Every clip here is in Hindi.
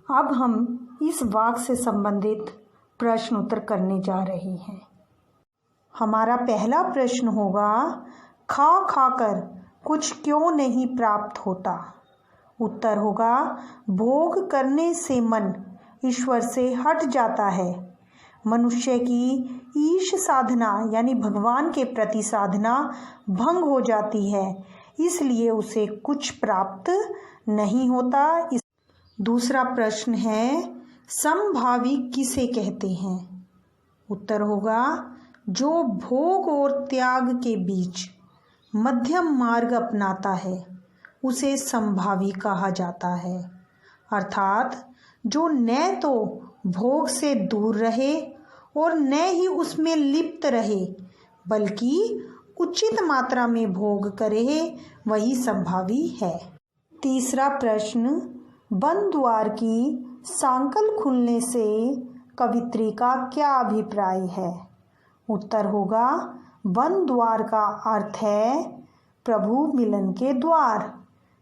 अब हम इस वाक्य से संबंधित प्रश्न उत्तर करने जा रहे हैं। हमारा पहला प्रश्न होगा, खा खाकर कुछ क्यों नहीं प्राप्त होता। उत्तर होगा, भोग करने से मन ईश्वर से हट जाता है। मनुष्य की ईश साधना यानी भगवान के प्रति साधना भंग हो जाती है, इसलिए उसे कुछ प्राप्त नहीं होता। दूसरा प्रश्न है, समभावी किसे कहते हैं। उत्तर होगा, जो भोग और त्याग के बीच मध्यम मार्ग अपनाता है उसे समभावी कहा जाता है। अर्थात जो न तो भोग से दूर रहे और न ही उसमें लिप्त रहे, बल्कि उचित मात्रा में भोग करे, वही समभावी है। तीसरा प्रश्न, बंद द्वार की सांकल खुलने से कवित्री का क्या अभिप्राय है। उत्तर होगा, बंद द्वार का अर्थ है प्रभु मिलन के द्वार।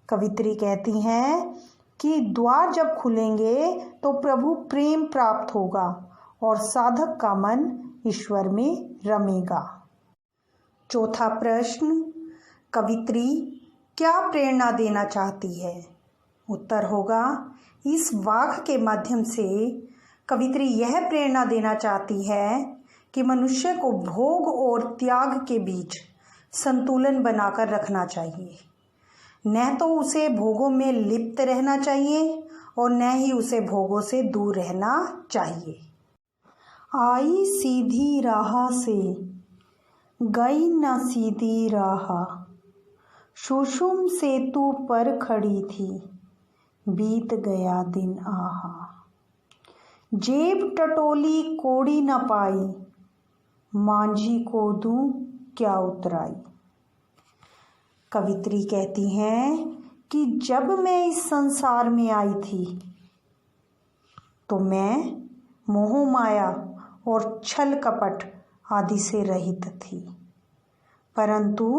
कवित्री कहती हैं कि द्वार जब खुलेंगे तो प्रभु प्रेम प्राप्त होगा और साधक का मन ईश्वर में रमेगा। चौथा प्रश्न, कवित्री क्या प्रेरणा देना चाहती है। उत्तर होगा, इस वाक्य के माध्यम से कवित्री यह प्रेरणा देना चाहती है कि मनुष्य को भोग और त्याग के बीच संतुलन बनाकर रखना चाहिए। न तो उसे भोगों में लिप्त रहना चाहिए और न ही उसे भोगों से दूर रहना चाहिए। आई सीधी राह से गई न सीधी राह, सुषुम सेतु पर खड़ी थी, बीत गया दिन आहा। जेब टटोली कोड़ी न पाई, मांझी को दूं क्या उतराई। कवित्री कहती हैं कि जब मैं इस संसार में आई थी तो मैं मोह माया और छल कपट आदि से रहित थी, परंतु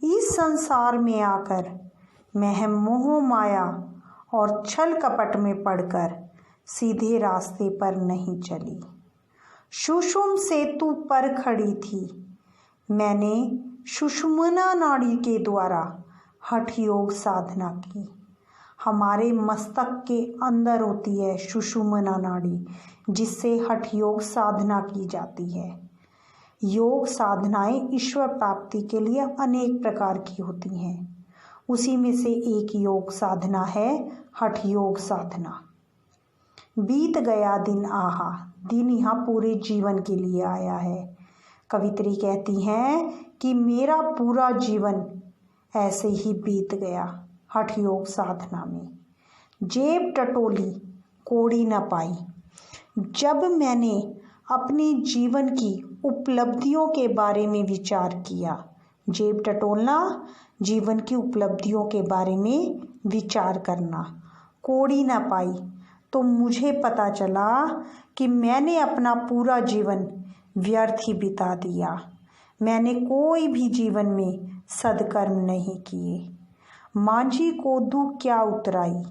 इस संसार में आकर मैं मोह माया और छल कपट में पड़कर सीधे रास्ते पर नहीं चली। सुषुम सेतु पर खड़ी थी, मैंने सुषुम्ना नाड़ी के द्वारा हठ योग साधना की। हमारे मस्तक के अंदर होती है सुषुम्ना नाड़ी, जिससे हठ योग साधना की जाती है। योग साधनाएं ईश्वर प्राप्ति के लिए अनेक प्रकार की होती हैं, उसी में से एक योग साधना है हठ योग साधना। बीत गया दिन आहा, दिन यहाँ पूरे जीवन के लिए आया है। कवित्री कहती हैं कि मेरा पूरा जीवन ऐसे ही बीत गया हठ योग साधना में। जेब टटोली कोड़ी न पाई, जब मैंने अपने जीवन की उपलब्धियों के बारे में विचार किया। जेब टटोलना जीवन की उपलब्धियों के बारे में विचार करना। कोड़ी न पाई तो मुझे पता चला कि मैंने अपना पूरा जीवन व्यर्थ ही बिता दिया। मैंने कोई भी जीवन में सदकर्म नहीं किए। मांझी को दू क्या उतराई।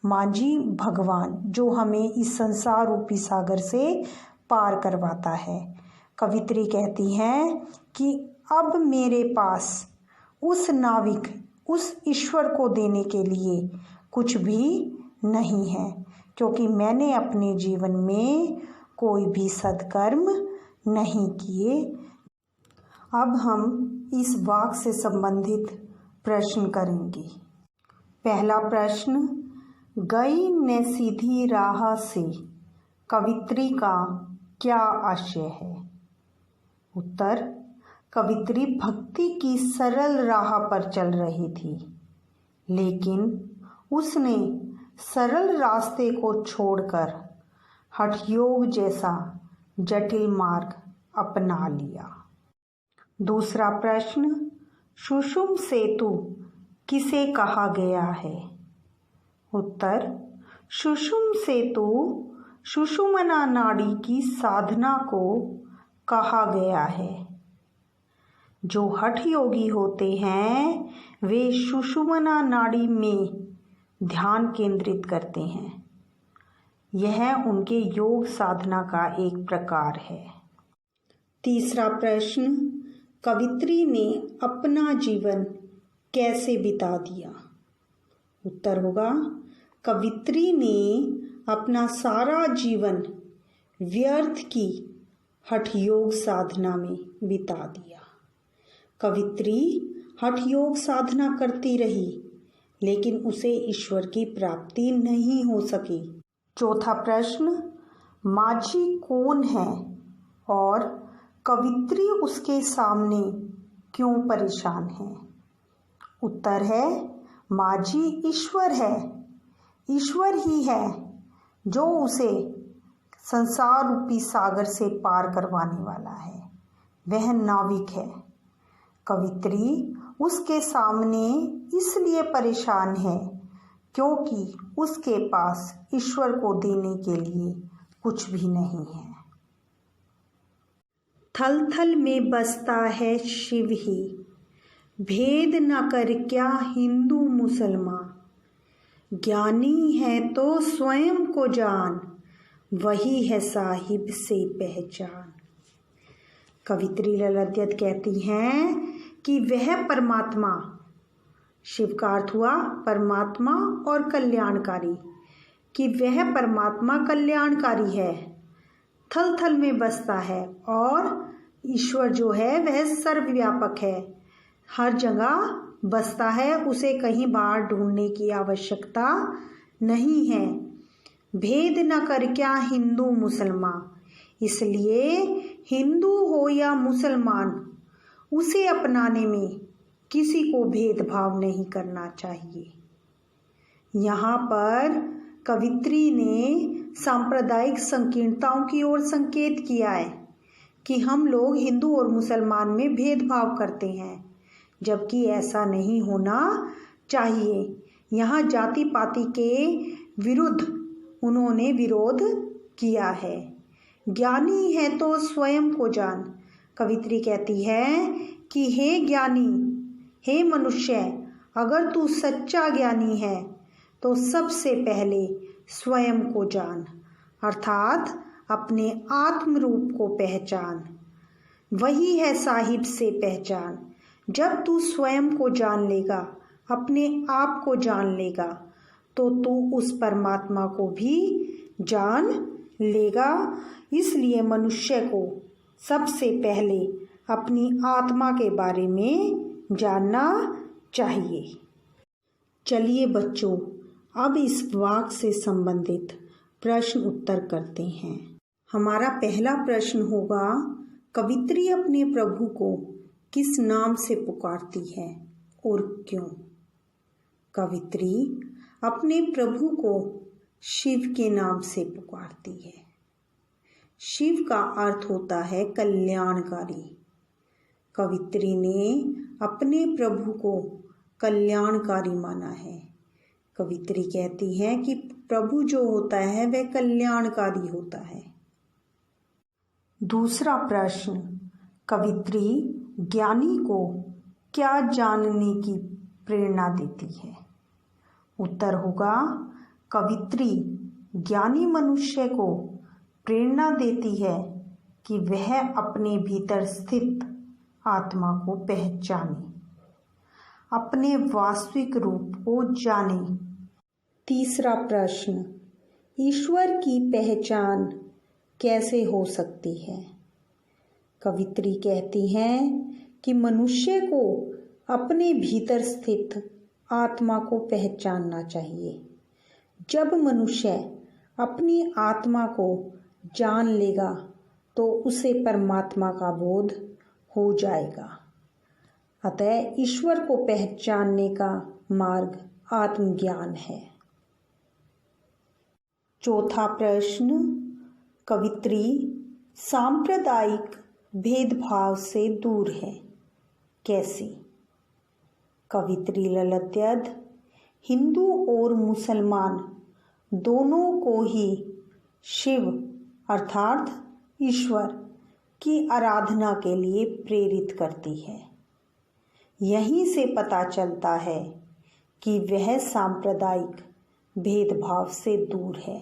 मांझी भगवान, जो हमें इस संसार रूपी सागर से पार करवाता है। कवित्री कहती हैं कि अब मेरे पास उस नाविक, उस ईश्वर को देने के लिए कुछ भी नहीं है, क्योंकि मैंने अपने जीवन में कोई भी सत्कर्म नहीं किए। अब हम इस वाक्य से संबंधित प्रश्न करेंगे। पहला प्रश्न, गई न सीधी राह से कवित्री का क्या आशय है। उत्तर, कवित्री भक्ति की सरल राह पर चल रही थी, लेकिन उसने सरल रास्ते को छोड़कर हठ योग जैसा जटिल मार्ग अपना लिया। दूसरा प्रश्न, सुषुम सेतु किसे कहा गया है। उत्तर, सुषुम सेतु सुषुम्ना नाड़ी की साधना को कहा गया है। जो हठ योगी होते हैं वे सुषुम्ना नाड़ी में ध्यान केंद्रित करते हैं। यह उनके योग साधना का एक प्रकार है। तीसरा प्रश्न, कवित्री ने अपना जीवन कैसे बिता दिया? उत्तर होगा, कवित्री ने अपना सारा जीवन व्यर्थ की हठ योग साधना में बिता दिया। कवित्री हठ योग साधना करती रही, लेकिन उसे ईश्वर की प्राप्ति नहीं हो सकी। चौथा प्रश्न, माझी कौन है और कवित्री उसके सामने क्यों परेशान है? उत्तर है, माझी ईश्वर है। ईश्वर ही है जो उसे संसार रूपी सागर से पार करवाने वाला है। वह नाविक है। कवित्री उसके सामने इसलिए परेशान है क्योंकि उसके पास ईश्वर को देने के लिए कुछ भी नहीं है। थल थल में बसता है शिव ही, भेद न कर क्या हिंदू मुसलमान। ज्ञानी है तो स्वयं को जान, वही है साहिब से पहचान। कवित्री ललाद्यत कहती हैं कि वह परमात्मा, शिव का अर्थ हुआ परमात्मा और कल्याणकारी, कि वह परमात्मा कल्याणकारी है, थल थल में बसता है, और ईश्वर जो है वह सर्वव्यापक है, हर जगह बसता है, उसे कहीं बाहर ढूंढने की आवश्यकता नहीं है। भेद न कर क्या हिंदू मुसलमान, इसलिए हिंदू हो या मुसलमान, उसे अपनाने में किसी को भेदभाव नहीं करना चाहिए। यहाँ पर कवित्री ने सांप्रदायिक संकीर्णताओं की ओर संकेत किया है कि हम लोग हिंदू और मुसलमान में भेदभाव करते हैं, जबकि ऐसा नहीं होना चाहिए। यहाँ जाति पाति के विरुद्ध उन्होंने विरोध किया है। ज्ञानी है तो स्वयं को जान। कवित्री कहती है कि हे ज्ञानी, हे मनुष्य, अगर तू सच्चा ज्ञानी है तो सबसे पहले स्वयं को जान, अर्थात अपने आत्म रूप को पहचान। वही है साहिब से पहचान। जब तू स्वयं को जान लेगा, अपने आप को जान लेगा, तो तू उस परमात्मा को भी जान लेगा। इसलिए मनुष्य को सबसे पहले अपनी आत्मा के बारे में जानना चाहिए। चलिए बच्चों, अब इस वाक्य से संबंधित प्रश्न उत्तर करते हैं। हमारा पहला प्रश्न होगा, कवित्री अपने प्रभु को किस नाम से पुकारती है और क्यों? कवित्री अपने प्रभु को शिव के नाम से पुकारती है। शिव का अर्थ होता है कल्याणकारी। कवित्री ने अपने प्रभु को कल्याणकारी माना है। कवित्री कहती है कि प्रभु जो होता है वह कल्याणकारी होता है। दूसरा प्रश्न, कवित्री ज्ञानी को क्या जानने की प्रेरणा देती है? उत्तर होगा, कवित्री ज्ञानी मनुष्य को प्रेरणा देती है कि वह अपने भीतर स्थित आत्मा को पहचाने, अपने वास्तविक रूप को जाने। तीसरा प्रश्न, ईश्वर की पहचान कैसे हो सकती है? कवित्री कहती हैं कि मनुष्य को अपने भीतर स्थित आत्मा को पहचानना चाहिए। जब मनुष्य अपनी आत्मा को जान लेगा तो उसे परमात्मा का बोध हो जाएगा। अतः ईश्वर को पहचानने का मार्ग आत्मज्ञान है। चौथा प्रश्न, कवित्री सांप्रदायिक भेदभाव से दूर है, कैसे? कवित्री ललाद्यत हिंदू और मुसलमान दोनों को ही शिव अर्थात ईश्वर की आराधना के लिए प्रेरित करती है। यहीं से पता चलता है कि वह सांप्रदायिक भेदभाव से दूर है।